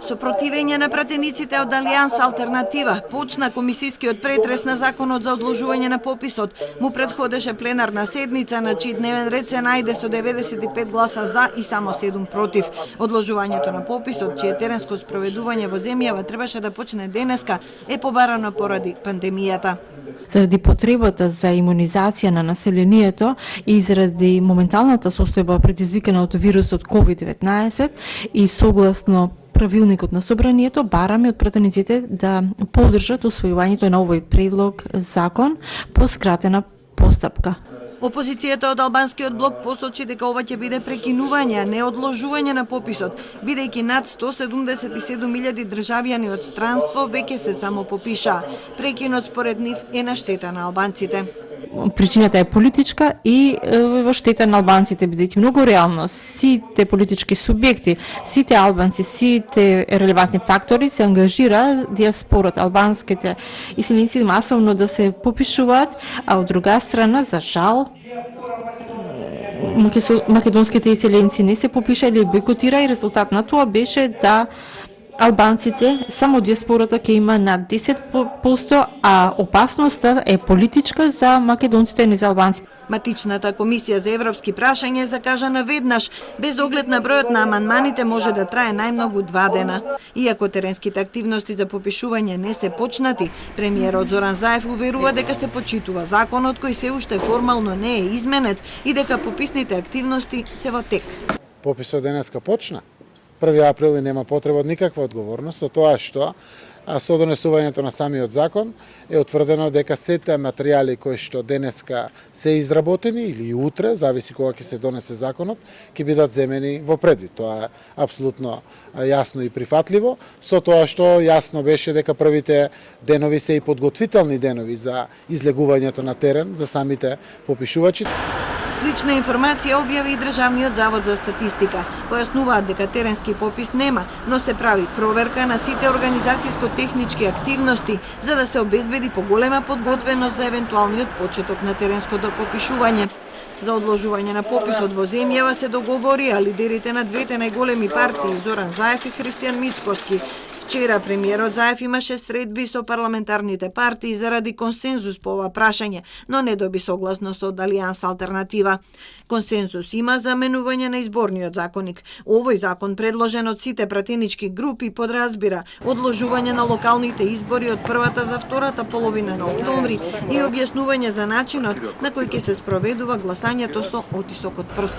Со противење на пратениците од Алијанс Алтернатива, почна комисискиот претрес на законот за одложување на пописот. Му предходеше пленарна седница на чиј дневен ред се најде со 95 гласа за и само 7 против. Одложувањето на пописот, чие теренско спроведување во земјава требаше да почне денеска, е побарано поради пандемијата. Заради потребата за имунизација на населението и заради моменталната состојба предизвикана од вирусот COVID-19 и согласно правилникот на собранието, бараме од пратениците да поддржат усвојувањето на овој предлог закон по скратена постапка. Опозицијата од албанскиот блок посочи дека ова ќе биде прекинување, а не одложување на пописот, бидејќи над 177.000 државјани од странство веќе се само попиша. Прекинот според нив е на штета на албанците. Причината е политичка и во штета на албанците, бидејќи многу реално сите политички субјекти, сите албанци, сите релевантни фактори се ангажира диаспората, албанските иселеници масовно да се попишуваат, а од друга страна, за жал, македонските иселеници не се попиша или бойкотира и резултат на тоа беше да албанците, само диаспората ќе има над 10%, а опасноста е политичка за македонците, не за албанците. Матичната комисија за европски прашања закажа наведнаш, без оглед на бројот на амандманите може да трае најмногу 2 дена. Иако теренските активности за попишување не се почнати, премиерот Зоран Заев уверува дека се почитува законот кој се уште формално не е изменет и дека пописните активности се во тек. Пописот денеска почна. 1 април нема потреба од никаква одговорност, со тоа што со донесувањето на самиот закон е утврдено дека сите материјали кои што денеска се изработени или утре, зависи кога ќе се донесе законот, ќе бидат земени во предвид. Тоа е апсолутно јасно и прифатливо, со тоа што јасно беше дека првите денови се и подготвителни денови за излегувањето на терен за самите попишувачи. Слична информација објави и Државниот завод за статистика. Појаснуваат дека теренски попис нема, но се прави проверка на сите организацијско-технички активности за да се обезбеди поголема подготвеност за евентуалниот почеток на теренското попишување. За одложување на пописот во земјава се договорија лидерите на двете најголеми партии Зоран Заев и Христијан Мицкоски. Вчера премиерот Заев имаше средби со парламентарните партии заради консензус по ова прашање, но не доби согласност од Алијанс Алтернатива. Консензус има за менување на изборниот законник. Овој закон, предложен од сите пратенички групи, подразбира одложување на локалните избори од првата за втората половина на октомври и објаснување за начинот на кој ќе се спроведува гласањето со отисок од прст.